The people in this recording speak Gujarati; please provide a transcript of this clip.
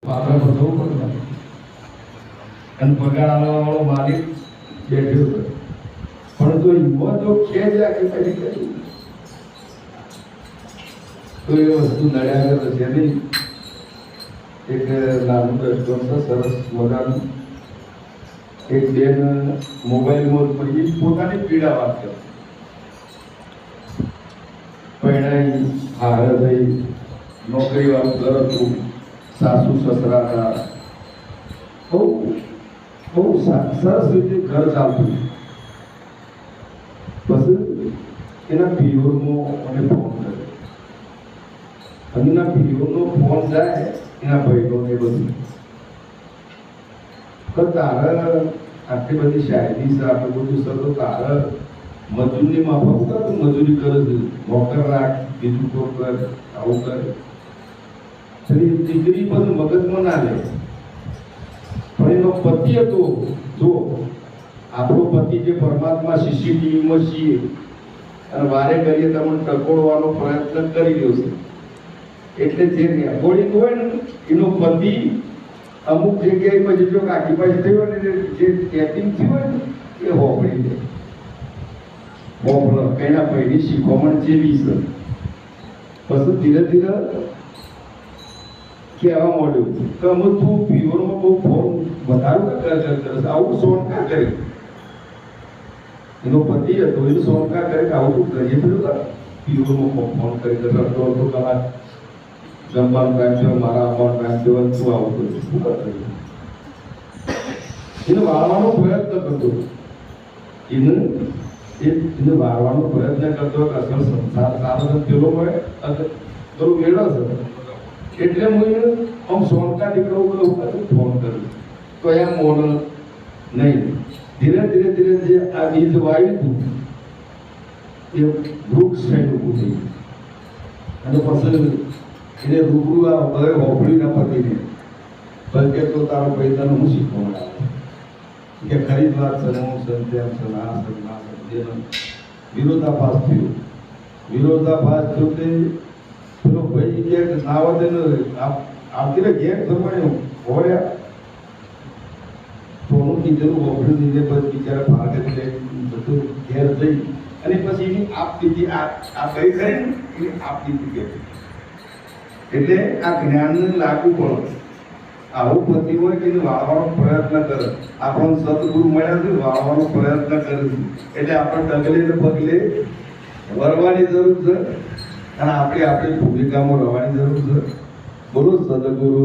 પાત્ર બધું પડે અને પગાર આલવાવાળો માલિક બેઠો હતો. પણ જો યુવા તો છે જ આ કે પછી કર્યું તો એ વસ્તુ નડ્યા આગળ છે નહીં. એક નાનું દ્રષ્ટાંત સરસ મજાનું. એક બેન મોબાઈલમાં પડી પોતાની પીડા વાત કરે. પરણાઈ હારે થઈ નોકરી વાળું ઘર હતું, સાસુ સસરા હતા, બહુ સરસ રીતે ઘર ચાલતું. પછી એના પિયરમાં મને ફોન કર્યો અને એના પિયરનો ફોન જાય એના ભાઈનો ને બધું તો તારે આટલી બધી શાયરી છે, આટલું બધું છે તો તારે મજૂરની માફક કર, તું મજૂરી કરે છે, નોકર રાખ, બીજું તો કર, આવું કર. દીકરી બધું મગજમાં ના લે. પણ એનો પતિ હતો, જો આપણો પતિ જે પરમાત્મા સીસીટીવીમાં છીએ અને વારે કરીએ તમને ટકોડવાનો પ્રયત્ન કરી રહ્યો છે. એટલે જે રેકોર્ડિંગ હોય ને એનો પતિ અમુક જગ્યાએ પછી જો કાકી પાછી થયું હોય ને જે ટેપિંગ થયું હોય ને એ હોપડી દે. હોપલો એના પહેલી શીખવણ જેવી છે. પછી ધીરે ધીરે કહેવા માંડ્યું કે અમે તું પ્યોરમાં બહુ ફોન વધારું કરે, આવું સોનકા કરે. એનો પતિ હતો એનું સોનકા કરે કે આવું તું કરીએ પેલું પ્યોરમાં ફોન કરી દે અડધો કલાક જમવાનું ટાઈમ થયો, મારા આવવાનો ટાઈમ થયો, તું આવું કરું શું કરતો એને વાળવાનો પ્રયત્ન કરતો. એને વાળવાનો પ્રયત્ન કરતો કે અસર સંસાર સારો પેલો મળે થોડું મેળો છે. એટલે હું એને આમ સોનકા દીકરો બધું ફોન કર્યું તો એમ મોડ નહીં. ધીરે ધીરે ધીરે જે આ બીજ વાવ્યું હતું એ વૃક્ષ થઈને ઊભું થઈ ગયું. અને પછી એને રૂબરૂ આ હવે હોપડી ના પતિને બલકે તો તારો ભાઈ તને હું શીખવાડ કે ખરી જ વાત છે, હું સંત્યામ છે, ના છે, ના છે. વિરોધાભાસ થયો. વિરોધાભાસ થયો તે પેલો ભાઈ કે નાવત એને આવતી ને ઘેર જમાડ્યો હોડ્યા તો હું કીધેલું હોપડી દીધે પછી બિચારા ભાગે બધું ઘેર જઈ અને પછી એની આપ દીધી આ કઈ ખરી ને એની આપ દીધી કે એટલે આ જ્ઞાનને લાગુ પડે. આવું પતિ હોય કે વાળવાનો પ્રયત્ન કરે. આપણને સદગુરુ મળ્યા છે, વાળવાનો પ્રયત્ન કરે છે. એટલે આપણે ડગલે ને પગલે વરવાની જરૂર છે અને આપણે આપણી ભૂમિકામાં રહેવાની જરૂર છે. બોલો સદગુરુ